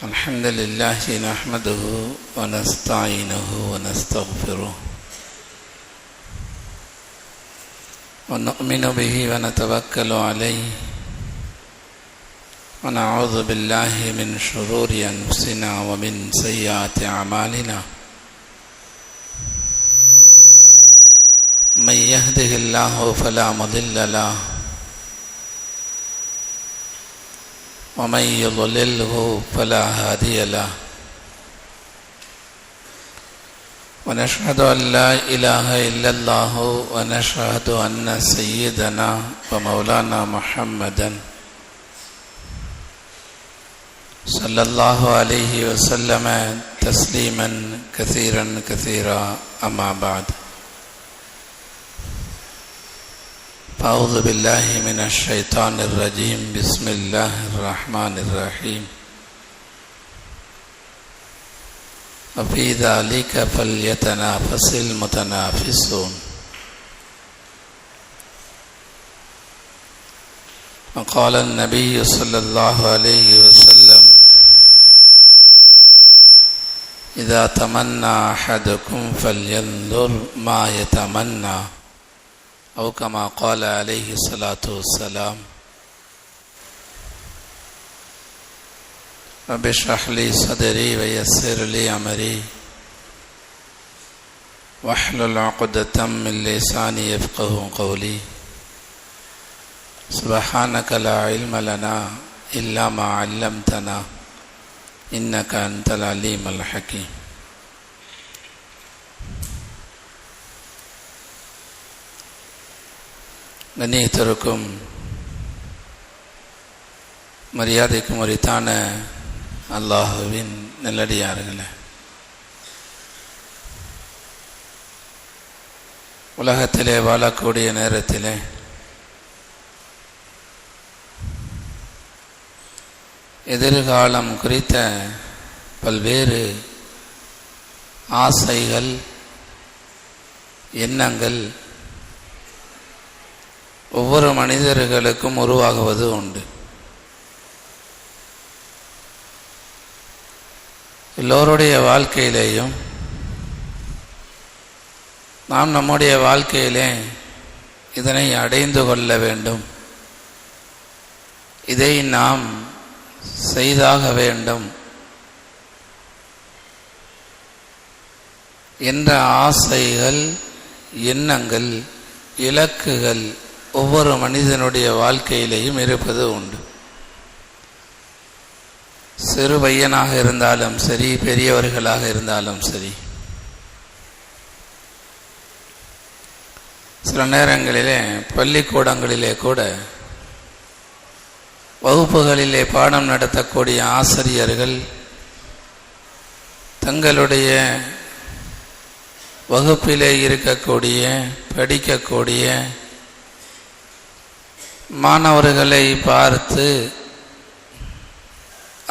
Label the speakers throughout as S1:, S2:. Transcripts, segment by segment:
S1: الحمد لله نحمده ونستعينه ونستغفره ونؤمن به ونتوكل عليه ونعوذ بالله من شرور أنفسنا ومن سيئات أعمالنا من يهده الله فلا مضل له ومن يضلله فلا هادي له ونشهد أن لا إله إلا الله ونشهد أن سيدنا ومولانا محمدا صلى الله عليه وسلم تسليما كثيرا كثيرا أما بعد أعوذ بالله من الشيطان الرجيم بسم الله الرحمن الرحيم وفي ذلك فليتنافس المتنافسون وقال النبي صلى الله عليه وسلم إذا تمنى أحدكم فلينظر ما يتمنى أو كما قال عليه الصلاة والسلام رب اشرح لي صدري ويسر لي أمري واحلل عقدة من لساني يفقهوا قولي سبحانك لا علم لنا إلا ما علمتنا إنك أنت العليم الحكيم. கண்ணியத்திற்கும் மரியாதைக்கும் உரித்தான அல்லாஹுவின் நல்லடியார்களே, உலகத்திலே வாழக்கூடிய நேரத்திலே எதிர்காலம் குறித்த பல்வேறு ஆசைகள், எண்ணங்கள் ஒவ்வொரு மனிதர்களுக்கும் உருவாகுவது உண்டு. எல்லோருடைய வாழ்க்கையிலேயும் நாம் நம்முடைய வாழ்க்கையிலே இதனை அடைந்து கொள்ள வேண்டும், இதை நாம் செய்தாக வேண்டும் என்ற ஆசைகள், எண்ணங்கள், இலக்குகள் ஒவ்வொரு மனிதனுடைய வாழ்க்கையிலேயும் இருப்பது உண்டு. சிறு பையனாக இருந்தாலும் சரி, பெரியவர்களாக இருந்தாலும் சரி, சில நேரங்களிலே பள்ளிக்கூடங்களிலே கூட வகுப்புகளிலே பாடம் நடத்தக்கூடிய ஆசிரியர்கள் தங்களுடைய வகுப்பிலே இருக்கக்கூடிய, படிக்கக்கூடிய மாணவர்களை பார்த்து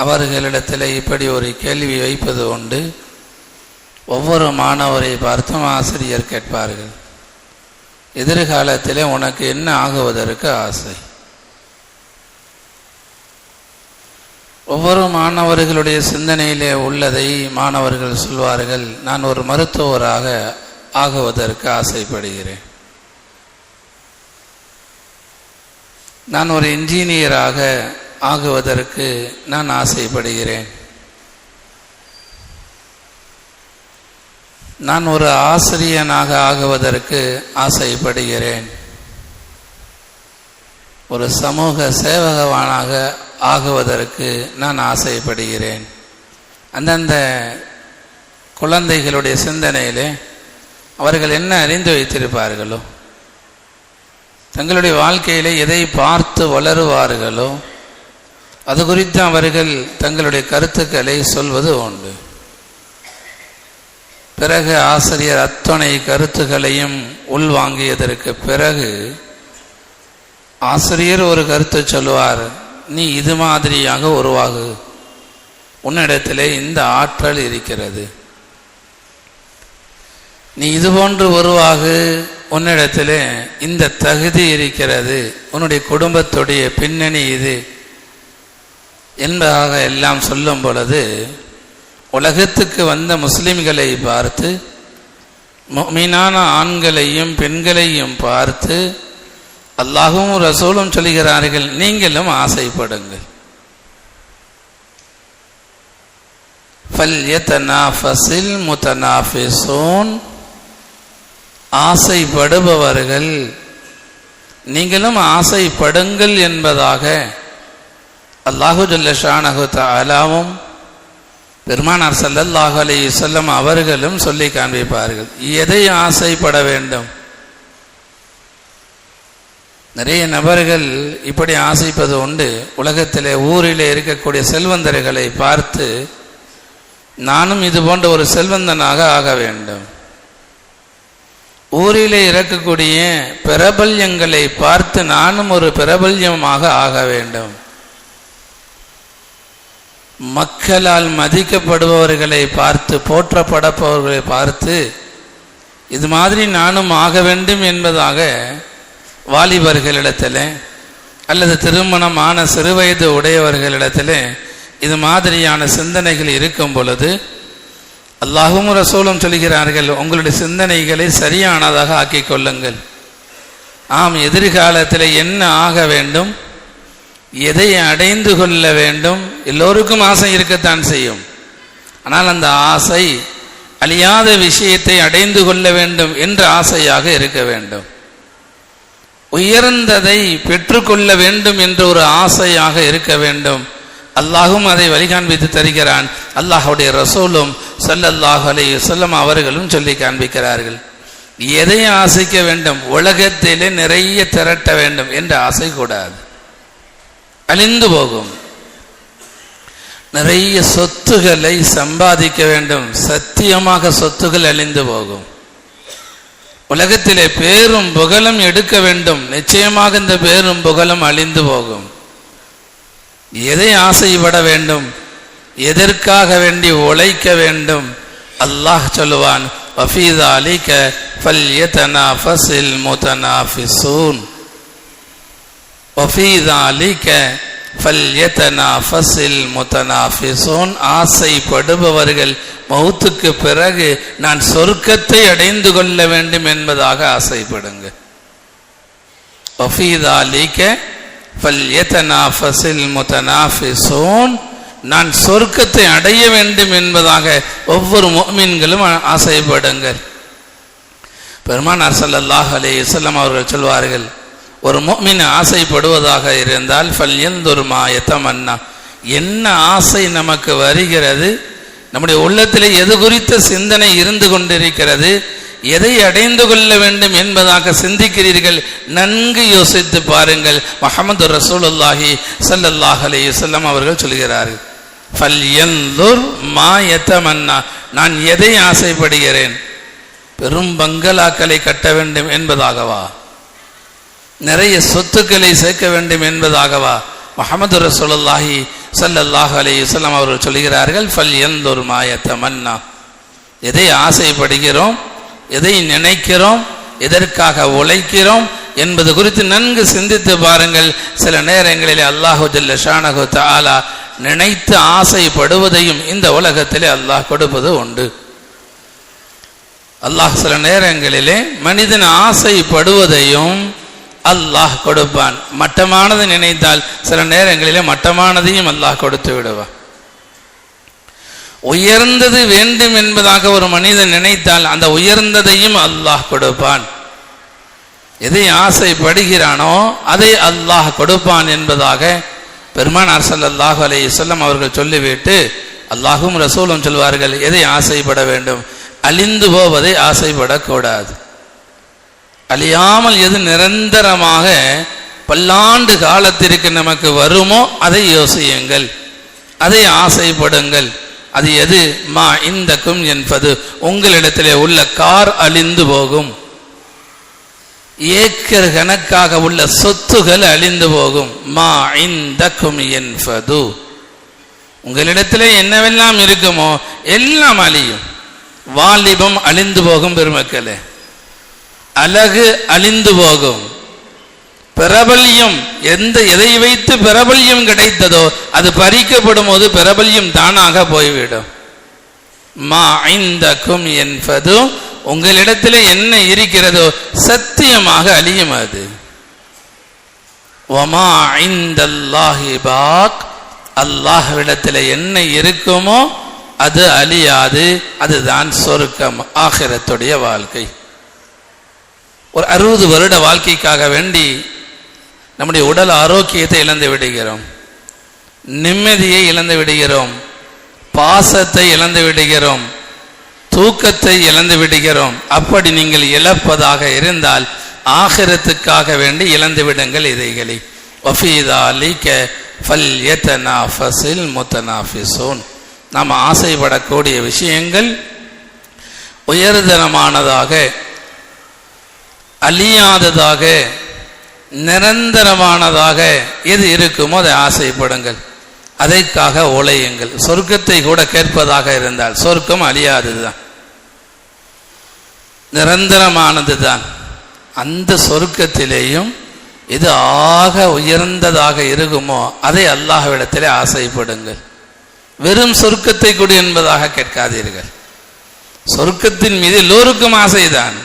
S1: அவர்களிடத்தில் இப்படி ஒரு கேள்வி வைப்பது உண்டு. ஒவ்வொரு மாணவரை பார்த்தும் ஆசிரியர் கேட்பார்கள், எதிர்காலத்திலே உனக்கு என்ன ஆகுவதற்கு ஆசை? ஒவ்வொரு மாணவர்களுடைய சிந்தனையிலே உள்ளதை மாணவர்கள் சொல்வார்கள், நான் ஒரு மருத்துவராக ஆகுவதற்கு ஆசைப்படுகிறேன், நான் ஒரு இன்ஜினியராக ஆகுவதற்கு நான் ஆசைப்படுகிறேன், நான் ஒரு ஆசிரியனாக ஆகுவதற்கு ஆசைப்படுகிறேன், ஒரு சமூக சேவகவானாக ஆகுவதற்கு நான் ஆசைப்படுகிறேன். அந்தந்த குழந்தைகளுடைய சிந்தனையிலே அவர்கள் என்ன அறிந்து வைத்திருப்பார்களோ, தங்களுடைய வாழ்க்கையிலே எதை பார்த்து வளருவார்களோ அது குறித்து அவர்கள் தங்களுடைய கருத்துக்களை சொல்வது உண்டு. பிறகு ஆசிரியர் அத்தனை கருத்துக்களையும் உள்வாங்கியதற்கு பிறகு ஆசிரியர் ஒரு கருத்து சொல்லுவார், நீ இது மாதிரியாக உருவாகு, உன்னிடத்திலே இந்த ஆற்றல் இருக்கிறது, நீ இதுபோன்று உருவாகு, உன்னிடத்திலே இந்த தகுதி இருக்கிறது, உன்னுடைய குடும்பத்துடைய பின்னணி இது என்பதாக எல்லாம் சொல்லும் பொழுது உலகத்துக்கு வந்த முஸ்லிம்களை பார்த்து, முஃமினான ஆண்களையும் பெண்களையும் பார்த்து அல்லாஹும் ரசூலும் சொல்கிறார்கள், நீங்களும் ஆசைப்படுங்கள். ஃபல்யதனாஃபஸில் முத்தனாஃபிஸூன், ஆசைப்படுபவர்கள் நீங்களும் ஆசைப்படுங்கள் என்பதாக அல்லாஹு ஜல்ல ஷானஹு தஆலாவும் பெருமானார் ஸல்லல்லாஹு அலைஹி வஸல்லம் அவர்களும் சொல்லி காண்பிப்பார்கள். எதை ஆசைப்பட வேண்டும்? நிறைய நபர்கள் இப்படி ஆசைப்பது உண்டு. உலகத்திலே ஊரிலே இருக்கக்கூடிய செல்வந்தர்களை பார்த்து நானும் இது போன்ற ஒரு செல்வந்தனாக ஆக வேண்டும். ஊரிலே இருக்கக்கூடிய பிரபல்யங்களை பார்த்து நானும் ஒரு பிரபல்யமாக ஆக வேண்டும். மக்களால் மதிக்கப்படுபவர்களை பார்த்து, போற்றப்படப்பவர்களை பார்த்து இது மாதிரி நானும் ஆக வேண்டும் என்பதாக வாலிபர்களிடத்தில் அல்லது திருமணமான சிறுவயது உடையவர்களிடத்தில் இது மாதிரியான சிந்தனைகள் இருக்கும் பொழுது அல்லாஹும் ரசூலும் சொல்கிறார்கள், உங்களுடைய சிந்தனைகளை சரியானதாக ஆக்கிக் கொள்ளுங்கள். ஆம், எதிர்காலத்தில் என்ன ஆக வேண்டும், எதை அடைந்து கொள்ள வேண்டும், எல்லோருக்கும் ஆசை இருக்கத்தான் செய்யும். ஆனால் அந்த ஆசை அழியாத விஷயத்தை அடைந்து கொள்ள வேண்டும் என்ற ஆசையாக இருக்க வேண்டும். உயர்ந்ததை பெற்றுக்கொள்ள வேண்டும் என்ற ஒரு ஆசையாக இருக்க வேண்டும். அல்லாஹும் அதை வழிகாண்பித்து தருகிறான். அல்லாஹுடைய ரசூலும் ஸல்லல்லாஹு அலைஹி வஸல்லம் அவர்களும் சொல்லி காண்பிக்கிறார்கள். எதை ஆசைக்க வேண்டும்? உலகத்திலே நிறைய திரட்ட வேண்டும் என்ற ஆசை கூடாது, அழிந்து போகும். நிறைய சொத்துக்களை சம்பாதிக்க வேண்டும், சத்தியமாக சொத்துக்கள் அழிந்து போகும். உலகத்திலே பேரும் புகழும் எடுக்க வேண்டும், நிச்சயமாக இந்த பேரும் புகழும் அழிந்து போகும். எதை ஆசைப்பட வேண்டும்? எதற்காக வேண்டி உழைக்க வேண்டும்? அல்லாஹ் சொல்லுவான், வஃபீ ஸாலிக ஃபல்யதனாஃபஸில் முத்தனாஃபிஸூன், வஃபீ ஸாலிக ஃபல்யதனாஃபஸில் முத்தனாஃபிஸூன். ஆசைப்படுபவர்கள் மௌத்துக்கு பிறகு நான் சொர்க்கத்தை அடைந்து கொள்ள வேண்டும் என்பதாக ஆசைப்படுங்க. வஃபீ ஸாலிக ஃபல்யதனாஃபஸில் முத்தனாஃபிஸூன், நான் சொர்க்கத்தை அடைய வேண்டும் என்பதாக ஒவ்வொரு முஃமின்களும் ஆசைப்படுங்கள். பெருமானார் ஸல்லல்லாஹு அலைஹி வஸல்லம் அவர்கள் சொல்வார்கள், ஒரு முஃமின் ஆசைப்படுவதாக இருந்தால் ஃபல்யன்துர் மா யதமன்னா, என்ன ஆசை நமக்கு வருகிறது, நம்முடைய உள்ளத்திலே எது குறித்த சிந்தனை இருந்து கொண்டிருக்கிறது, எதை அடைந்து கொள்ள வேண்டும் என்பதாக சிந்திக்கிறீர்கள், நன்கு யோசித்து பாருங்கள். முஹம்மது ரசூலுல்லாஹி ஸல்லல்லாஹு அலைஹி வஸல்லம் அவர்கள் சொல்கிறார்கள், ஃபல்யன்துர் மா யதமன்னா, நான் எதை ஆசைப்படுகிறேன்? பெரும் பங்களாக்களை கட்ட வேண்டும் என்பதாகவா? நிறைய சொத்துக்களை சேர்க்க வேண்டும் என்பதாகவா? முஹம்மது ரசூலுல்லாஹி ஸல்லல்லாஹு அலைஹி வஸல்லம் அவர்கள் சொல்கிறார்கள், ஃபல்யன்துர் மா யதமன்னா, எதை ஆசைப்படுகிறோம், எதை நினைக்கிறோம், எதற்காக உழைக்கிறோம் என்பது குறித்து நன்கு சிந்தித்து பாருங்கள். சில நேரங்களிலே அல்லாஹு ஜல்ல ஷானஹு தஆலா நினைத்து ஆசைப்படுவதையும் இந்த உலகத்திலே அல்லாஹ் கொடுப்பது உண்டு. அல்லாஹ் சில நேரங்களிலே மனிதன் ஆசைப்படுவதையும் அல்லாஹ் கொடுப்பான். மட்டமானது நினைத்தால் சில நேரங்களிலே மட்டமானதையும் அல்லாஹ் கொடுத்து விடுவான். உயர்ந்தது வேண்டும் என்பதாக ஒரு மனிதன் நினைத்தால் அந்த உயர்ந்ததையும் அல்லாஹ் கொடுப்பான். எதை ஆசைப்படுகிறானோ அதை அல்லாஹ் கொடுப்பான் என்பதாக பெருமானார் ஸல்லல்லாஹு அலைஹி வஸல்லம் அவர்கள் சொல்லிவிட்டு அல்லாஹும் ரசூலும் சொல்வார்கள், எதை ஆசைப்பட வேண்டும்? அழிந்து போவதை ஆசைப்படக்கூடாது. அழியாமல் எது நிரந்தரமாக பல்லாண்டு காலத்திற்கு நமக்கு வருமோ அதை யோசியுங்கள், அதை ஆசைப்படுங்கள். அது எது? மா இந்தக்கும் என்பது உங்களிடத்திலே உள்ள கார் அழிந்து போகும், ஏக்கர் கணக்காக உள்ள சொத்துகள் அழிந்து போகும். மா இந்தக்கும் என்பது உங்களிடத்திலே என்னவெல்லாம் இருக்குமோ எல்லாம் அழியும். வாலிபம் அழிந்து போகும் பெருமக்களே, அழகு அழிந்து போகும், பிரபல்யம் எதை வைத்து பிரபல்யம் கிடைத்ததோ அது பறிக்கப்படும் போது பிரபல்யம் தானாக போய்விடும். மா ஐந்தக்கும் என்பது உங்களிடத்தில் என்ன இருக்கிறதோ சத்தியமாக அழியும். அது வமா ஐந்தல்லாஹி பாக், அல்லாஹ்விடத்தில் என்ன இருக்குமோ அது அழியாது. அதுதான் சொர்க்கம், ஆகிரத்துடைய வாழ்க்கை. ஒரு 60 வருட வாழ்க்கைக்காக வேண்டி நம்முடைய உடல் ஆரோக்கியத்தை இழந்து விடுகிறோம், நிம்மதியை இழந்து விடுகிறோம், பாசத்தை இழந்து விடுகிறோம், தூக்கத்தை இழந்து விடுகிறோம். அப்படி நீங்கள் இழப்பதாக இருந்தால் ஆகிரத்துக்காக வேண்டி இழந்து விடுங்கள் இதைகளை. வஃபீ ஸாலிக ஃபல்யதனாஃபஸில் முத்தனாஃபிஸூன். நாம் ஆசைப்படக்கூடிய விஷயங்கள் உயர்தரமானதாக, அழியாததாக, நிரந்தரமானதாக எது இருக்குமோ அதை ஆசைப்படுங்கள், அதற்காக உழையுங்கள். சொர்க்கத்தை கூட கேட்பதாக இருந்தால் சொர்க்கம் அழியாதது தான், நிரந்தரமானது தான். அந்த சொர்க்கத்திலேயும் இது ஆக உயர்ந்ததாக இருக்குமோ அதை அல்லாஹ்விடத்திலே ஆசைப்படுங்கள். வெறும் சொர்க்கத்தை கொடு என்பதாக கேட்காதீர்கள். சொர்க்கத்தின் மீது எல்லோருக்கும் ஆசைதான்.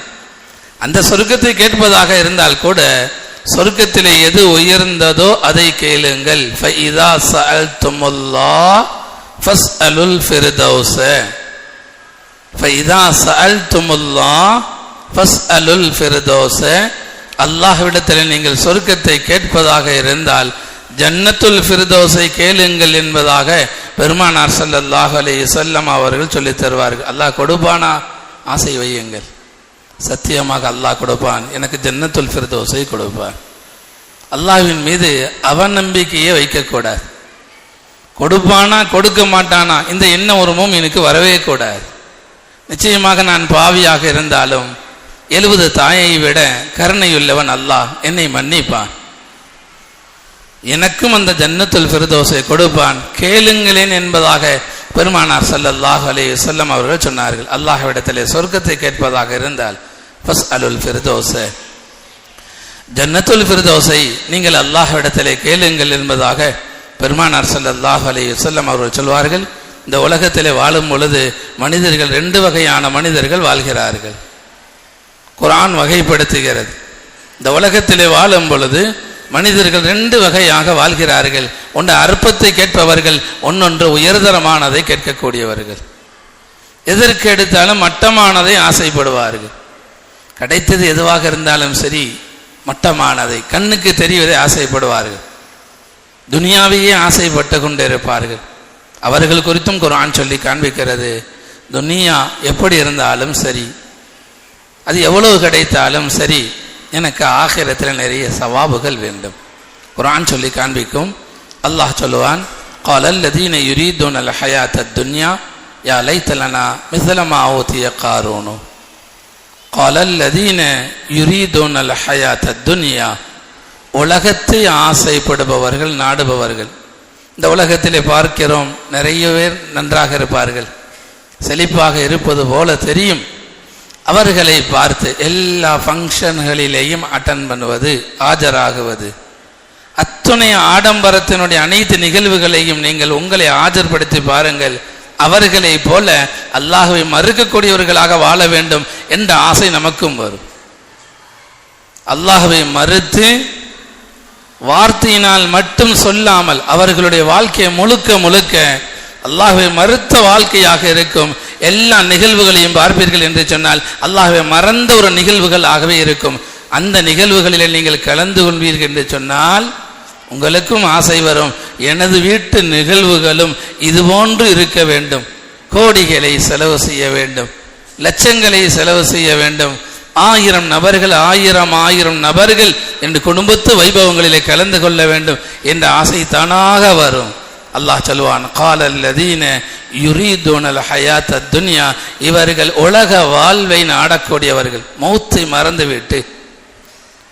S1: அந்த சொர்க்கத்தை கேட்பதாக இருந்தால் கூட சொர்க்கத்திலே எது உயர்ந்ததோ அதை கேளுங்கள். ஃபஇதா ஸஅல்துமுல்லாஹ் ஃபஸ்அலுல் ஃபிர்தௌஸ. ஃபஇதா ஸஅல்துமுல்லாஹ் ஃபஸ்அலுல் ஃபிர்தௌஸ. அல்லாஹ்விடத்தில் நீங்கள் சொர்க்கத்தை கேட்பதாக இருந்தால் ஜன்னத்துல் ஃபிர்தௌஸை கேளுங்கள் என்பதாக பெருமானார் ஸல்லல்லாஹு அலைஹி வஸல்லம் அவர்கள் சொல்லித் தருவார்கள். அல்லாஹ் கொடுப்பானா? ஆசை வையுங்கள், சத்தியமாக அல்லாஹ் கொடுப்பான். எனக்கு ஜன்னத்துல் ஃபிர்தௌஸை கொடுப்பான். அல்லாஹ்வின் மீது அவநம்பிக்கையே வைக்கக்கூடாது. கொடுப்பானா கொடுக்க மாட்டானா இந்த எண்ணம் ஒரு மூமினுக்கு வரவே கூடாது. நிச்சயமாக நான் பாவியாக இருந்தாலும் 70 தாயை விட கருணையுள்ளவன் அல்லாஹ், என்னை மன்னிப்பான், எனக்கும் அந்த ஜன்னத்துல் ஃபிர்தௌஸை கொடுப்பான், கேளுங்களேன் என்பதாக பெருமானார் ஸல்லல்லாஹு அலைஹி வஸல்லம் அவர்கள் சொன்னார்கள். அல்லாஹ்விடத்திலே சொர்க்கத்தை கேட்பதாக இருந்தால் ஃபஸ்அலுல் ஃபிர்தௌஸ, ஜன்னத்துல் ஃபிர்தௌஸை நீங்கள் அல்லாஹ்விடத்திலே கேளுங்கள் என்பதாக பெருமானார் ஸல்லல்லாஹு அலைஹி வஸல்லம் அவர்கள் சொல்வார்கள். இந்த உலகத்திலே வாழும் பொழுது மனிதர்கள் 2 வகையான மனிதர்கள் வாழ்கிறார்கள். குர்ஆன் வகைப்படுத்துகிறது. இந்த உலகத்திலே வாழும் பொழுது மனிதர்கள் 2 வகையாக வாழ்கிறார்கள். ஒன்று அற்பத்தை கேட்பவர்கள், ஒன்னொன்று உயர்தரமானதை கேட்கக்கூடியவர்கள். எதற்கு எடுத்தாலும் மட்டமானதை ஆசைப்படுவார்கள். கிடைத்தது எதுவாக இருந்தாலும் சரி மட்டமானதை, கண்ணுக்கு தெரிவதை ஆசைப்படுவார்கள். துனியாவையே ஆசைப்பட்டு கொண்டிருப்பார்கள். அவர்கள் குறித்தும் குர்ஆன் சொல்லி காண்பிக்கிறது, துனியா எப்படி இருந்தாலும் சரி, அது எவ்வளவு கிடைத்தாலும் சரி, எனக்கு ஆகிரத்தில் நிறைய சவாபுகள் வேண்டும். குர்ஆன் சொல்லி காண்பிக்கும். அல்லாஹ் சொல்லுவான், قال الذين يريدون الحياة الدنيا يا ليت لنا مثل ما أوتي قارون. قال الذين يريدون الحياة الدنيا. உலகத்தை ஆசைப்படுபவர்கள், நாடுபவர்கள். இந்த உலகத்திலே பார்க்கிறோம், நிறைய பேர் நன்றாக இருப்பார்கள், செழிப்பாக இருப்பது போல தெரியும். அவர்களை பார்த்து எல்லா ஃபங்க்ஷன்களிலேயும் அட்டன் பண்ணுவது, ஆஜராகுவது, அத்துணை ஆடம்பரத்தினுடைய அனைத்து நிகழ்வுகளையும் நீங்கள் உங்களை ஆஜர்படுத்தி பாருங்கள். அவர்களை போல அல்லாஹ்வை மறுக்கக்கூடியவர்களாக வாழ வேண்டும் என்ற ஆசை நமக்கும் வரும். அல்லாஹ்வை மறுத்து வார்த்தையினால் மட்டும் சொல்லாமல் அவர்களுடைய வாழ்க்கையை முழுக்க முழுக்க அல்லாஹ்வை மறுத்த வாழ்க்கையாக இருக்கும். எல்லா நிகழ்வுகளையும் பார்ப்பீர்கள் என்று சொன்னால் அல்லாஹ்வை மறந்த ஒரு நிகழ்வுகளாகவே இருக்கும். அந்த நிகழ்வுகளிலே நீங்கள் கலந்து கொள்வீர்கள் என்று சொன்னால் உங்களுக்கும் ஆசை வரும், எனது வீட்டு நிகழ்வுகளும் இதுபோன்று இருக்க வேண்டும், கோடிகளை செலவு செய்ய வேண்டும், லட்சங்களை செலவு செய்ய வேண்டும், 1000 நபர்கள் 1000 நபர்கள் என்று குடும்பத்து வைபவங்களிலே கலந்து கொள்ள வேண்டும் என்ற ஆசை தானாக வரும். அல்லாஹ் சொல்வான், காலல்லதீன யுரீதுனல் ஹயாத்தத் துன்யா. இவர்கள் உலக வாழ்வை நாடக்கூடியவர்கள், மௌத்தை மறந்துவிட்டு,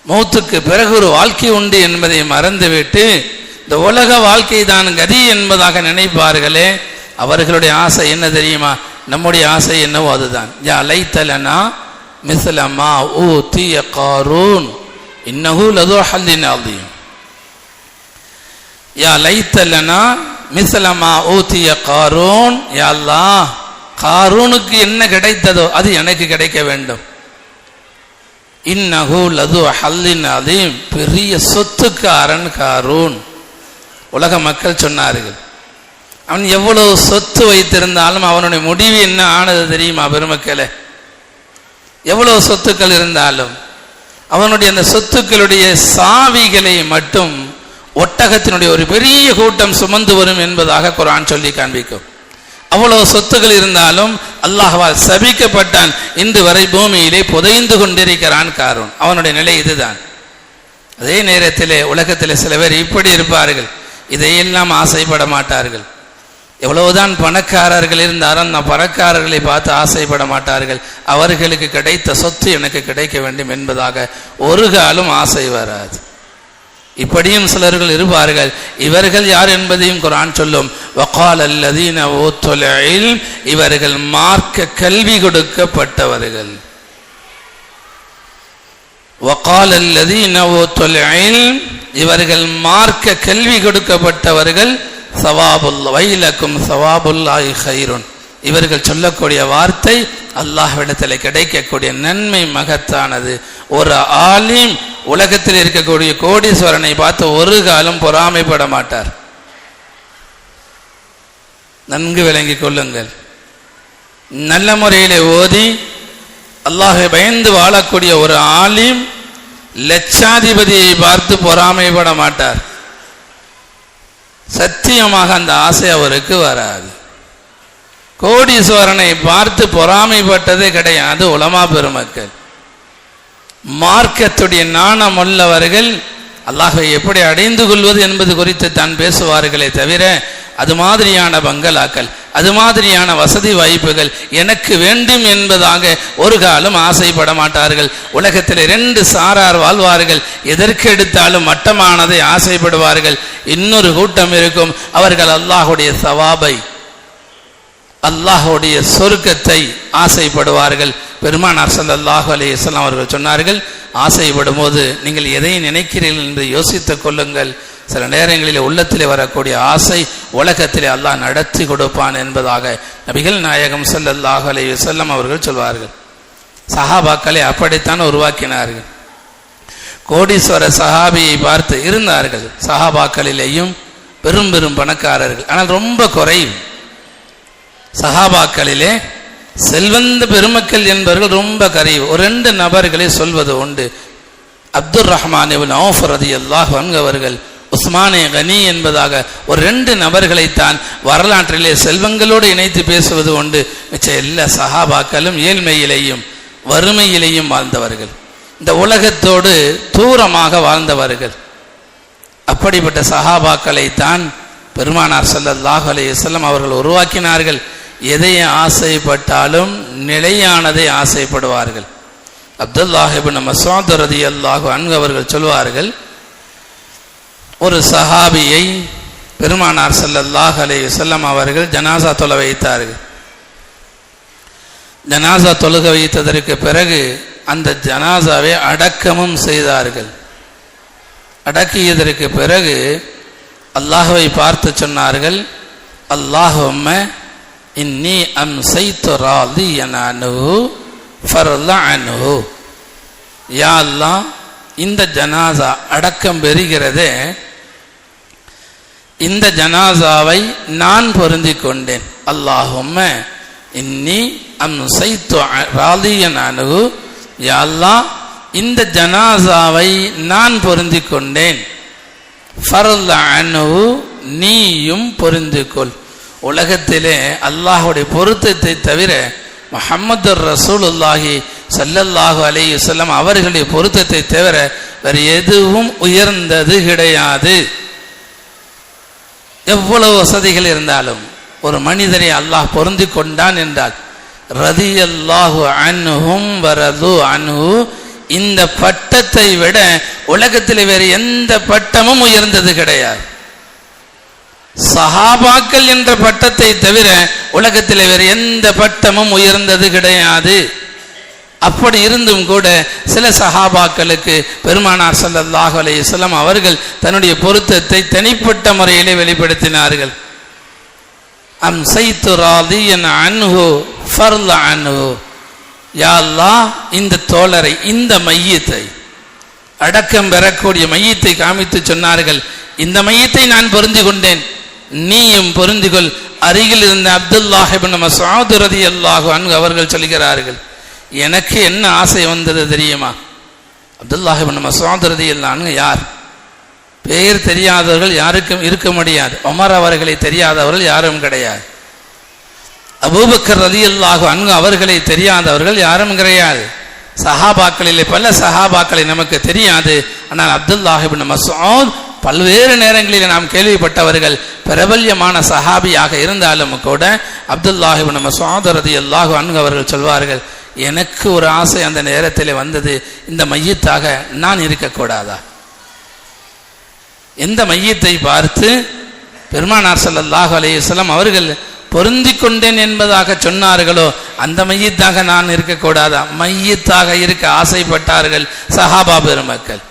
S1: மௌத்துக்கு பிறகு ஒரு வாழ்க்கை உண்டு என்பதை மறந்துவிட்டு இந்த உலக வாழ்க்கை தான் கதி என்பதாக நினைப்பார்களே, அவர்களுடைய ஆசை என்ன தெரியுமா? நம்முடைய ஆசை என்னவோ அதுதான். யா லைத்தலனா மிஸ்ல மா ஊதிய காரூன். இன்னஹு லது ஹல்லின் அதீம். யா லைத்த லனா மிஸ்ல மா ஊதிய காரூன். யா அல்லாஹ், காரூனுக்கு என்ன கிடைத்ததோ அது எனக்கு கிடைக்க வேண்டும். இன்னஹு லது ஹல்லின் அதீம், பெரிய சொத்துக்காரன் காரூன். உலக மக்கள் சொன்னார்கள், அவன் எவ்வளவு சொத்து வைத்திருந்தாலும் அவனுடைய முடிவு என்ன ஆனது தெரியுமா பெருமக்களே? எவ்வளவு சொத்துக்கள் இருந்தாலும் அவனுடைய அந்த சொத்துக்களுடைய சாவிகளை மட்டும் ஒட்டகத்தினுடைய ஒரு பெரிய கூட்டம் சுமந்து வரும் என்பதாக குர்ஆன் சொல்லி காண்பிக்கும். அவ்வளவு சொத்துக்கள் இருந்தாலும் அல்லாஹ்வால் சபிக்கப்பட்டான். இன்று வரை பூமியிலே புதைந்து கொண்டிருக்கிறான் காரூன். அவனுடைய நிலை இதுதான். அதே நேரத்திலே உலகத்திலே சில பேர் இப்படி இருப்பார்கள், இதையெல்லாம் ஆசைப்பட மாட்டார்கள். எவ்வளவுதான் பணக்காரர்கள் இருந்தாலும் அந்த பணக்காரர்களை பார்த்து ஆசைப்பட மாட்டார்கள். அவர்களுக்கு கிடைத்த சொத்து எனக்கு கிடைக்க வேண்டும் என்பதாக ஒரு காலம் ஆசை வராது. இப்படியும் சிலர்கள் இருப்பார்கள். இவர்கள் யார் என்பதையும் குர்ஆன் சொல்லும். வகால அல்லதீன ஊத்துல் இல்ம், இவர்கள் மார்க்க கல்வி கொடுக்கப்பட்டவர்கள். வகால அல்லதீன ஊத்துல் இல்ம், இவர்கள் மார்க்க கல்வி கொடுக்கப்பட்டவர்கள். சவாபுல்லாஹ் வைலக்கும் சவாபுல்லாஹி கைருன், இவர்கள் சொல்லக்கூடிய வார்த்தை அல்லாஹ்விடத்தில் கிடைக்கக்கூடிய நன்மை மகத்தானது. ஒரு ஆலிம் உலகத்தில் இருக்கக்கூடிய கோடீஸ்வரனை பார்த்து ஒரு காலம் பொறாமைப்பட மாட்டார். நன்கு விளங்கிக் கொள்ளுங்கள். நல்ல முறையிலே ஓதி அல்லாஹை பயந்து வாழக்கூடிய ஒரு ஆலிம் லட்சாதிபதியை பார்த்து பொறாமைப்பட மாட்டார். சத்தியமாக அந்த ஆசை அவருக்கு வராது. கோடீஸ்வரனை பார்த்து பொறாமைப்பட்டதே கிடையாது உலமா பெருமக்கள். மார்க்கத்துடைய நாணம் உள்ளவர்கள் அல்லாஹை எப்படி அடைந்து கொள்வது என்பது குறித்து தான் பேசுவார்களே தவிர அது மாதிரியான பங்களாக்கள், அது மாதிரியான வசதி வாய்ப்புகள் எனக்கு வேண்டும் என்பதாக ஒரு காலம் ஆசைப்பட மாட்டார்கள். உலகத்தில் 2 சாரார் வாழ்வார்கள். எதற்கு எடுத்தாலும் மட்டமானதை ஆசைப்படுவார்கள். இன்னொரு கூட்டம் இருக்கும், அவர்கள் அல்லாஹுடைய சவாபை, அல்லாஹுடைய சொர்க்கத்தை ஆசைப்படுவார்கள். பெருமானார் ஸல்லல்லாஹு அலைஹி வஸல்லம் அவர்கள் சொன்னார்கள், ஆசைப்படும் போது நீங்கள் எதை நினைக்கிறீர்கள் என்று யோசித்துக் கொள்ளுங்கள். சில நேரங்களில் உள்ளத்திலே வரக்கூடிய ஆசை உலகத்திலே அல்லாஹ் நடத்தி கொடுப்பான் என்பதாக நபிகள் நாயகம் ஸல்லல்லாஹு அலைஹி வஸல்லம் அவர்கள் சொல்வார்கள். சஹாபாக்களை அப்படித்தான் உருவாக்கினார்கள். கோடீஸ்வர சஹாபியை பார்த்து இருந்தார்கள். சஹாபாக்களிலேயும் பெரும் பெரும் பணக்காரர்கள், ஆனால் ரொம்ப குறைவு. சஹாபாக்களிலே செல்வந்த பெருமக்கள் என்பவர்கள் ரொம்ப கரைவு. ஒரு 2 நபர்களை சொல்வது உண்டு. அப்துர் ரஹ்மான் இப்னு அவுஃப் ரலியல்லாஹு அன்ஹு அவர்கள், உஸ்மானே கனி என்பதாக ஒரு 2 நபர்களைத்தான் வரலாற்றிலே செல்வங்களோடு இணைத்து பேசுவது உண்டு. மிச்ச எல்லா சஹாபாக்களும் ஏழ்மையிலேயும் வறுமையிலேயும் வாழ்ந்தவர்கள், இந்த உலகத்தோடு தூரமாக வாழ்ந்தவர்கள். அப்படிப்பட்ட சஹாபாக்களைத்தான் பெருமானார் ஸல்லல்லாஹு அலைஹி வஸல்லம் அவர்கள் உருவாக்கினார்கள். எதை ஆசைப்பட்டாலும் நிலையானதை ஆசைப்படுவார்கள். அப்துல்லாஹ் இப்னு மஸ்ஊத் ரலியல்லாஹு அன்ஹு அவர்கள் சொல்வார்கள், ஒரு சஹாபியை பெருமானார் ஸல்லல்லாஹு அலைஹி வஸல்லம் அவர்கள் ஜனாசா தொழ வைத்தார்கள். ஜனாசா தொழுக வைத்ததற்கு பிறகு அந்த ஜனாசாவை அடக்கமும் செய்தார்கள். அடக்கியதற்கு பிறகு அல்லாஹ்வை பார்த்து சொன்னார்கள், அல்லாஹும்ம இன்னி அம்சைத்து ராதியன் அன்ஹு ஃபர்ல அன்ஹு. யா அல்லாஹ், இந்த ஜனாசா அடக்கம் பெறுகிறதே, இந்த ஜனாசாவை நான் பொருந்திக் கொண்டேன். அல்லாஹும்ம இன்னி அம்சைத்து ராதியன் அன்ஹு. யா அல்லாஹ், இந்த ஜனாசாவை நான் பொருந்திக் கொண்டேன். ஃபர்ல அன்ஹு, நீயும் பொருந்திக்கொள். உலகத்திலே அல்லாஹுடைய பொருத்தத்தை தவிர முஹம்மது ரசூலுல்லாஹி ஸல்லல்லாஹு அலைஹி வஸல்லம் அவர்களுடைய பொருத்தத்தை தவிர வேறு எதுவும் உயர்ந்தது கிடையாது. எவ்வளவு வசதிகள் இருந்தாலும் ஒரு மனிதரை அல்லாஹ் பொருந்தி கொண்டான் என்றால் ரதியல்லாஹு அன்ஹும் வரது அன்ஹு, இந்த பட்டத்தை விட உலகத்தில் வேறு எந்த பட்டமும் உயர்ந்தது கிடையாது. சஹாபாக்கள் என்ற பட்டத்தை தவிர உலகத்தில் வேறு எந்த பட்டமும் உயர்ந்தது கிடையாது. அப்படி இருந்தும் கூட சில சஹாபாக்களுக்கு பெருமானார் ஸல்லல்லாஹு அலைஹி வஸல்லம் அவர்கள் தன்னுடைய பொருத்தத்தை தனிப்பட்ட முறையிலே வெளிப்படுத்தினார்கள். அம்சைத்து ராதியன் அன்ஹு ஃபர்ல அன்ஹு, யா அல்லாஹ், இந்த தோழரை, இந்த மையத்தை, அடக்கம் பெறக்கூடிய மையத்தை காமித்து சொன்னார்கள், இந்த மையத்தை நான் பொருந்தி கொண்டேன், நீயும் பொருந்திகொள். அருகில் இருந்த அப்துல்லாஹ் இப்னு மஸ்ஊத் ரலியல்லாஹு அன்ஹு அவர்கள் சொல்கிறார்கள், எனக்கு என்ன ஆசை வந்தது தெரியுமா? அப்துல்லாஹ் இப்னு மஸ்ஊத் ரலியல்லாஹு அன்ஹு யார்? பெயர் தெரியாதவர்கள் யாருக்கும் இருக்க முடியாது. உமர் அவர்களை தெரியாதவர்கள் யாரும் கிடையாது. அபூபக்கர் ரலியல்லாஹு அன்ஹு அவர்களை தெரியாதவர்கள் யாரும் கிடையாது. சஹாபாக்களிலே பல சஹாபாக்களை நமக்கு தெரியாது. ஆனால் அப்துல்லாஹ் இப்னு மஸ்ஊத் பல்வேறு நேரங்களில் நாம் கேள்விப்பட்டவர்கள். பிரபல்யமான சஹாபியாக இருந்தாலும் கூட அப்துல்லாஹ் இப்னு மஸ்ஊத் ரலியல்லாஹு அன்ஹு அவர்கள் சொல்வார்கள், எனக்கு ஒரு ஆசை அந்த நேரத்தில் வந்தது, இந்த மையத்தாக நான் இருக்கக்கூடாதா? எந்த மையத்தை பார்த்து பெருமானார் ஸல்லல்லாஹு அலைஹி வஸல்லம் அவர்கள் பொருந்தி கொண்டேன் என்பதாக சொன்னார்களோ அந்த மையத்தாக நான் இருக்கக்கூடாதா? மையத்தாக இருக்க ஆசைப்பட்டார்கள் சஹாபா பெருமக்கள்.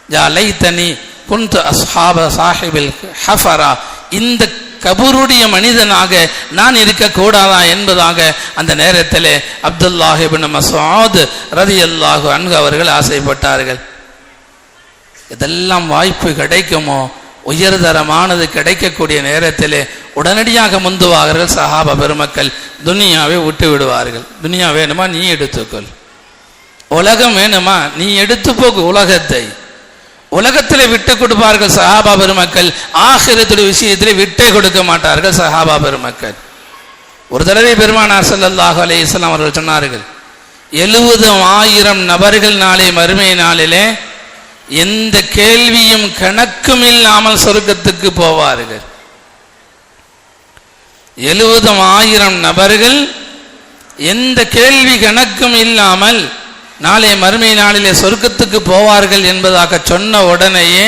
S1: யா லைத்தனி குன்து அஸ்ஹாப சாஹிபில் ஹஃபரா, இந்த கபூருடைய மனிதனாக நான் இருக்கக்கூடாதா என்பதாக அந்த நேரத்தில் அப்துல்லாஹ் இப்னு மஸ்ஊத் ரலியல்லாஹு அன்ஹு அவர்கள் ஆசைப்பட்டார்கள். இதெல்லாம் வாய்ப்பு கிடைக்குமோ, உயர்தரமானது கிடைக்கக்கூடிய நேரத்தில் உடனடியாக முந்துவார்கள் சஹாபா பெருமக்கள். துனியாவை விட்டு விடுவார்கள். துனியா வேணுமா நீ எடுத்துக்கொள், உலகம் வேணுமா நீ எடுத்து போகு, உலகத்தை உலகத்தில் விட்டு கொடுப்பார்கள் சஹாபா பெருமக்கள். ஆகிரத்துடைய விஷயத்தில் விட்டே கொடுக்க மாட்டார்கள் சஹாபா பெருமக்கள். ஒரு தடவை பெருமானார் ஸல்லல்லாஹு அலைஹி வஸல்லம் அவர்கள் சொன்னார்கள், 70,000 நபர்கள் நாளை மறுமை நாளிலே எந்த கேள்வியும் கணக்கும் இல்லாமல் சொர்க்கத்துக்கு போவார்கள். 70,000 நபர்கள் எந்த கேள்வி கணக்கும் இல்லாமல் நாளை மறுமை நாளிலே சொர்க்கத்துக்கு போவார்கள் என்பதாக சொன்ன உடனேயே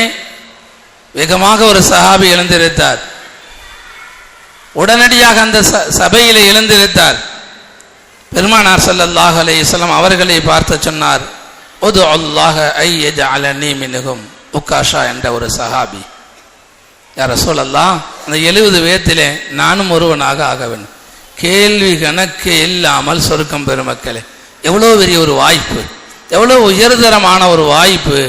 S1: வேகமாக ஒரு சஹாபி எழுந்திருத்தார். உடனடியாக அந்த சபையிலே எழுந்திருத்தார். பெருமானார் ஸல்லல்லாஹு அலைஹி வஸல்லம் அவர்களை பார்த்து சொன்னார், உது அல்லாஹ ஐ யஜஅலனி மின்ஹும். உக்காஷா என்ற ஒரு சஹாபி, யா ரசூலல்லாஹ், அந்த 70 பேத்திலே நானும் ஒருவனாக ஆக வேண்டும். கேள்வி கணக்கு இல்லாமல் சொர்க்கம் பெருமக்களே, எவ்வளோ பெரிய ஒரு வாய்ப்பு, எவ்வளோ உயர்தரமான ஒரு வாய்ப்பு.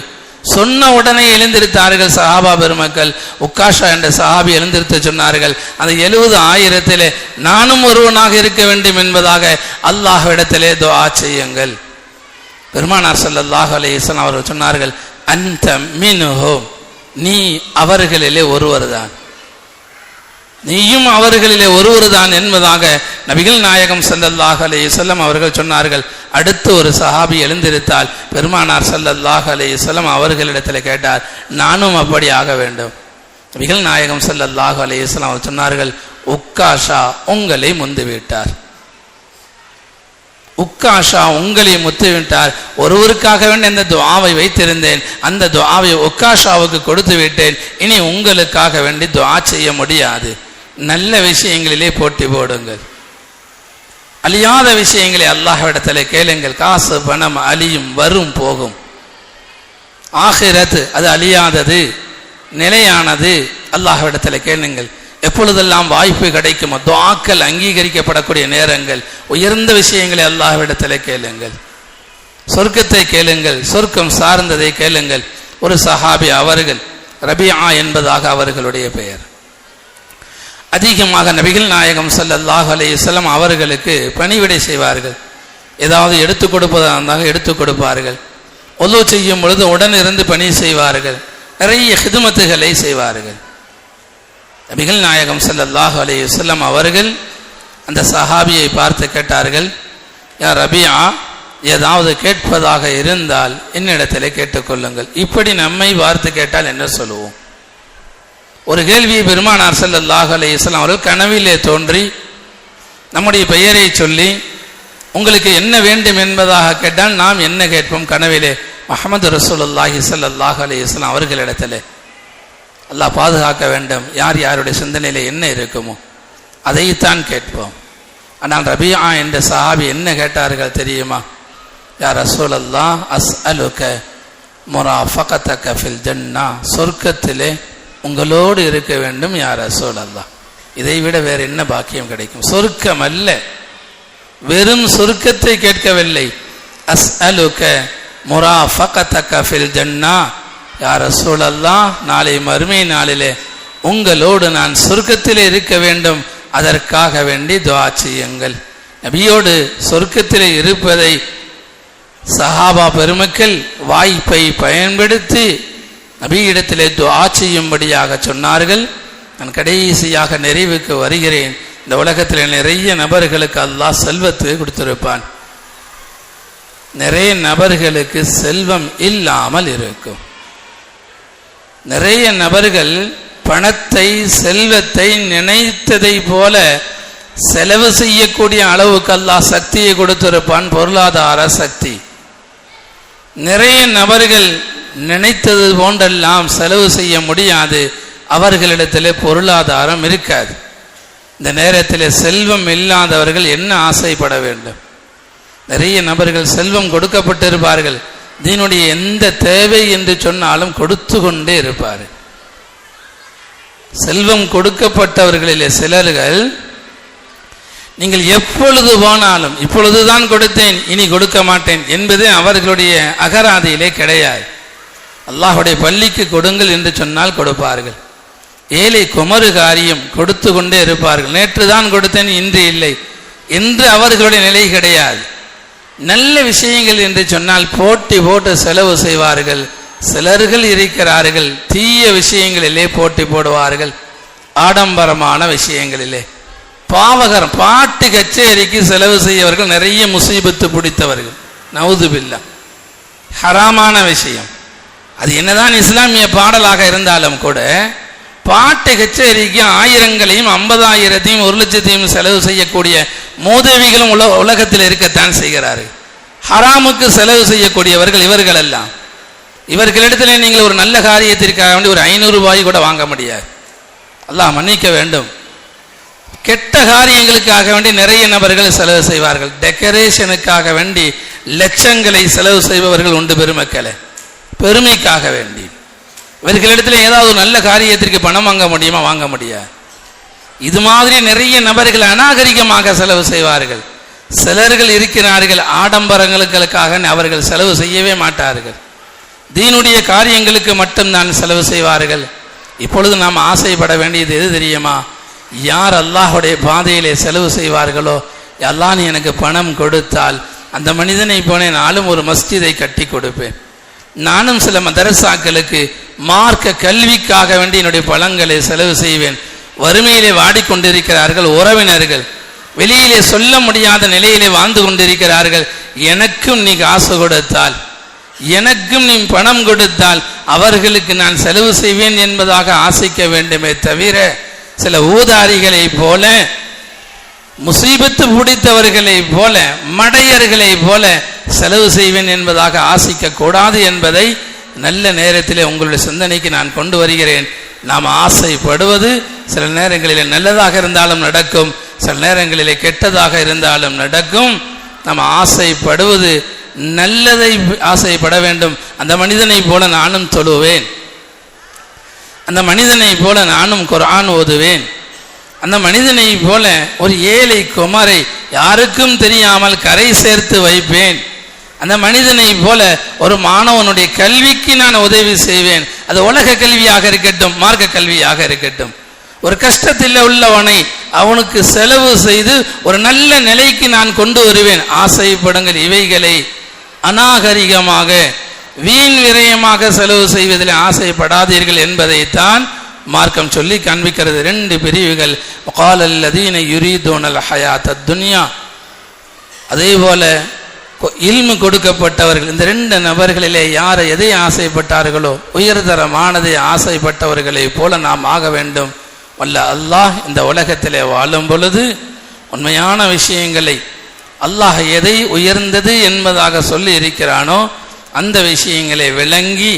S1: சொன்ன உடனே எழுந்திருத்தார்கள் சஹாபா பெருமக்கள். உக்காஷா என்ற சஹாபி எழுந்திருத்து சொன்னார்கள், அந்த 70,000 நானும் ஒருவனாக இருக்க வேண்டும் என்பதாக அல்லாஹ்விடத்திலே துஆ செய்யுங்கள். பெருமானார் ஸல்லல்லாஹு அலைஹி வஸல்லம் அவர்கள் சொன்னார்கள், அன்த மின்ஹும், நீ அவர்களிலே ஒருவர் தான், நீயும் அவர்களிலே ஒருவர் தான் என்பதாக நபிகள் நாயகம் ஸல்லல்லாஹு அலைஹி வஸல்லம் அவர்கள் சொன்னார்கள். அடுத்து ஒரு சஹாபி எழுந்திருத்தால் பெருமானார் ஸல்லல்லாஹு அலைஹி வஸல்லம் அவர்களிடத்தில் கேட்டார், நானும் அப்படி ஆக வேண்டும். நபிகள் நாயகம் ஸல்லல்லாஹு அலைஹி வஸல்லம் அவர்கள் சொன்னார்கள், உக்காஷா உங்களை முந்துவிட்டார், உக்காஷா உங்களை முத்துவிட்டார். ஒருவருக்காக வேண்டி இந்த துஆவை வைத்திருந்தேன், அந்த துஆவை உக்காஷாவுக்கு கொடுத்து விட்டேன். இனி உங்களுக்காக வேண்டி துஆ செய்ய முடியாது. நல்ல விஷயங்களிலே போட்டி போடுங்கள், அழியாத விஷயங்களை அல்லாஹ்விடத்தில் கேளுங்கள். காசு பணம் அழியும், வரும் போகும். ஆகிரத் அது அழியாதது, நிலையானது. அல்லாஹ்விடத்தில் கேளுங்கள். எப்பொழுதெல்லாம் வாய்ப்பு கிடைக்குமோ, துஆக்கள் அங்கீகரிக்கப்படக்கூடிய நேரங்கள், உயர்ந்த விஷயங்களை அல்லாஹ்விடத்தில் கேளுங்கள். சொர்க்கத்தை கேளுங்கள், சொர்க்கம் சார்ந்ததை கேளுங்கள். ஒரு சஹாபி, அவர்கள் ரபிஆ என்பதாக அவர்களுடைய பெயர். அதிகமாக நபிகள் நாயகம் ஸல்லல்லாஹு அலைஹி வஸல்லம் அவர்களுக்கு பணிவிடை செய்வார்கள். ஏதாவது எடுத்துக் கொடுப்பதாக இருந்தால் எடுத்துக் கொடுப்பார்கள். ஒலு செய்யும் பொழுது உடன் இருந்து பணி செய்வார்கள். நிறைய ஹிதுமத்துகளை செய்வார்கள். நபிகள் நாயகம் ஸல்லல்லாஹு அலைஹி வஸல்லம் அவர்கள் அந்த சஹாபியை பார்த்து கேட்டார்கள், யா ரபிஆ, ஏதாவது கேட்பதாக இருந்தால் என்னிடத்திலே கேட்டுக்கொள்ளுங்கள். இப்படி நம்மை பார்த்து கேட்டால் என்ன சொல்லுவோம்? ஒரு கேள்வியை பெருமானார் ஸல்லல்லாஹு அலைஹி வஸல்லம் அவர்கள் கனவிலே தோன்றி நம்முடைய பெயரை சொல்லி உங்களுக்கு என்ன வேண்டும் என்பதாக கேட்டால் நாம் என்ன கேட்போம்? கனவிலே முஹம்மது ரசூலுல்லாஹி ஸல்லல்லாஹு அலைஹி வஸல்லம் அவர்களிடத்திலே அல்லாஹ் பாதுகாக்க வேண்டும், யார் யாருடைய சிந்தனையிலே என்ன இருக்குமோ அதைத்தான் கேட்போம். ஆனால் ரபிஆ என்ற சஹாபி என்ன கேட்டார்கள் தெரியுமா? யா ரசூலல்லாஹ் அஸ்அலுக முராஃபகதக ஃபில் ஜன்னா, சொர்க்கத்திலே உங்களோடு இருக்க வேண்டும் யா ரசூலல்லாஹ். இதை விட வேற என்ன பாக்கியம் கிடைக்கும்? சொர்க்கம் அல்ல, வெறும் சொர்க்கத்தை கேட்கவில்லை. அஸ்அலுக முராஃபகதக ஃபில் ஜன்னா, யா ரசூலல்லாஹ் நாளை மறுமை நாளிலே உங்களோடு நான் சொர்க்கத்திலே இருக்க வேண்டும், அதற்காக வேண்டி துஆ செய்யுங்கள். நபியோடு சொர்க்கத்திலே இருப்பதை சஹாபா பெருமக்கள் வாய்ப்பை பயன்படுத்தி நபியிடத்திலே துஆ செய்யும்படியாக சொன்னார்கள். நான் கடைசியாக நிறைவுக்கு வருகிறேன். இந்த உலகத்தில் நிறைய நபர்களுக்கு அல்லாஹ் செல்வத்தை கொடுத்திருப்பான். நிறைய நபர்களுக்கு செல்வம் இல்லாமல் இருக்கும். நிறைய நபர்கள் பணத்தை செல்வத்தை நினைத்ததை போல செலவு செய்யக்கூடிய அளவுக்கு அல்லாஹ் சக்தியை கொடுத்திருப்பான், பொருளாதார சக்தி. நிறைய நபர்கள் நினைத்தது போன்றெல்லாம் செலவு செய்ய முடியாது, அவர்களிடத்திலே பொருளாதாரம் இருக்காது. இந்த நேரத்தில் செல்வம் இல்லாதவர்கள் என்ன ஆசைப்பட வேண்டும்? நிறைய நபர்கள் செல்வம் கொடுக்கப்பட்டிருப்பார்கள், தீனுடைய எந்த தேவை என்று சொன்னாலும் கொடுத்து கொண்டே இருப்பார்கள். செல்வம் கொடுக்கப்பட்டவர்களிலே சிலர்கள் நீங்கள் எப்பொழுது போனாலும் இப்பொழுதுதான் கொடுத்தேன் இனி கொடுக்க மாட்டேன் என்பது அவர்களுடைய அகராதியிலே கிடையாது. அல்லாஹுடைய பள்ளிக்கு கொடுங்கள் என்று சொன்னால் கொடுப்பார்கள். ஏழை குமரு காரியம் கொடுத்து கொண்டே இருப்பார்கள். நேற்று தான் கொடுத்தேன் இன்று இல்லை என்று அவர்களுடைய நிலை கிடையாது. நல்ல விஷயங்கள் என்று சொன்னால் போட்டி போட்டு செலவு செய்வார்கள். சிலர்கள் இருக்கிறார்கள் தீய விஷயங்களிலே போட்டி போடுவார்கள், ஆடம்பரமான விஷயங்களிலே. பாவகரம் பாட்டு கச்சேரிக்கு செலவு செய்யவர்கள் நிறைய முசீபத்து பிடித்தவர்கள். நவுது பில்லா, ஹராமான விஷயம். அது என்னதான் இஸ்லாமிய பாடலாக இருந்தாலும் கூட பாட்டு கச்சேரிக்கு ஆயிரங்களையும் 50,000-ஐயும் 1,00,000-ஐயும் செலவு செய்யக்கூடிய மோதவிகளும் உலகத்தில் இருக்கத்தான் செய்கிறார்கள். ஹராமுக்கு செலவு செய்யக்கூடியவர்கள் இவர்கள் எல்லாம். இவர்களிடத்தில் நீங்கள் ஒரு நல்ல காரியத்திற்காக வேண்டி ஒரு 500 ரூபாய் கூட வாங்க முடியாது. அல்லாஹ் மன்னிக்க வேண்டும். கெட்ட காரியங்களுக்காக வேண்டி நிறைய நபர்கள் செலவு செய்வார்கள். டெக்கரேஷனுக்காக வேண்டி லட்சங்களை செலவு செய்பவர்கள் உண்டு பெருமக்களே, பெருமைக்காக வேண்டி. இவர்களிடத்தில் ஏதாவது நல்ல காரியத்திற்கு பணம் வாங்க முடியுமா? வாங்க முடியாது. இது மாதிரி நிறைய நபர்கள் அநாகரிகமாக செலவு செய்வார்கள். சிலர்கள் இருக்கிறார்கள் ஆடம்பரங்களுக்காக அவர்கள் செலவு செய்யவே மாட்டார்கள், தீனுடைய காரியங்களுக்கு மட்டும்தான் செலவு செய்வார்கள். இப்பொழுது நாம் ஆசைப்பட வேண்டியது எது தெரியுமா? யார் அல்லாஹுடைய பாதையிலே செலவு செய்வார்களோ, அல்லாஹ் நீ எனக்கு பணம் கொடுத்தால் அந்த மனிதனை போனே நானும் ஒரு மஸ்ஜிதை கட்டி கொடுப்பேன், நானும் சில மதரசாக்களுக்கு மார்க்க கல்விக்காக வேண்டி என்னுடைய பணங்களை செலவு செய்வேன். வறுமையிலே வாடிக்கொண்டிருக்கிறார்கள் உறவினர்கள், வெளியிலே சொல்ல முடியாத நிலையிலே வாழ்ந்து கொண்டிருக்கிறார்கள். எனக்கும் நீ காசு கொடுத்தால், எனக்கும் நீ பணம் கொடுத்தால் அவர்களுக்கு நான் செலவு செய்வேன் என்பதாக ஆசைக்க வேண்டுமே தவிர, சில ஊதாரிகளை போல, முசீபத்து பிடித்தவர்களை போல, மடையர்களை போல செலவு செய்வேன் என்பதாக ஆசைக்க கூடாது என்பதை நல்ல நேரத்திலே உங்களுடைய சிந்தனைக்கு நான் கொண்டு வருகிறேன். நாம் ஆசைப்படுவது சில நேரங்களிலே நல்லதாக இருந்தாலும் நடக்கும், சில நேரங்களிலே கெட்டதாக இருந்தாலும் நடக்கும். நாம் ஆசைப்படுவது நல்லதை ஆசைப்பட வேண்டும். அந்த மனிதனை போல நானும் தொழுவேன், அந்த மனிதனை போல நானும் குர்ஆன் ஓதுவேன், அந்த மனிதனை போல ஒரு ஏழை குமரை யாருக்கும் தெரியாமல் கரை சேர்த்து வைப்பேன், அந்த மனிதனை போல ஒரு மாணவனுடைய கல்விக்கு நான் உதவி செய்வேன். அது உலக கல்வியாக இருக்கட்டும், மார்க்க கல்வியாக இருக்கட்டும். ஒரு கஷ்டத்தில் உள்ளவனை அவனுக்கு செலவு செய்து ஒரு நல்ல நிலைக்கு நான் கொண்டு வருவேன். ஆசைப்படுங்கள். இவைகளை அநாகரிகமாக வீண் விரயமாக செலவு செய்வதில் ஆசைப்படாதீர்கள் என்பதைத்தான் மார்க்கம் சொல்லி காண்பிக்கிறது. 2 பிரிவுகள். வகாலல்லதீன யுரீதுனல் ஹயாத்தத் துன்யா, அதே போல இல்மு கொடுக்கப்பட்டவர்கள். இந்த 2 நபர்களிலே யார் எதை ஆசைப்பட்டார்களோ, உயர்தரமானதை ஆசைப்பட்டவர்களை போல நாம் ஆக வேண்டும். வல்ல அல்லாஹ் இந்த உலகத்திலே வாழும் பொழுது உண்மையான விஷயங்களை, அல்லாஹ் எதை உயர்ந்தது என்பதாக சொல்லி இருக்கிறானோ அந்த விஷயங்களை விளங்கி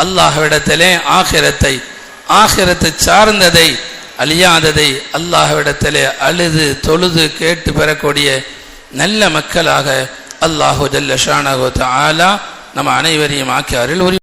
S1: அல்லாஹ்விடத்திலே ஆகிரத்தை சார்ந்ததை, அழியாததை அல்லாஹ்விடத்திலே அழுது தொழுது கேட்டு பெறக்கூடிய நல்ல மக்களாக அல்லாஹு ஜல்ல ஷானஹு தஆலா நம் அனைவரையும் ஆக்கி அருள்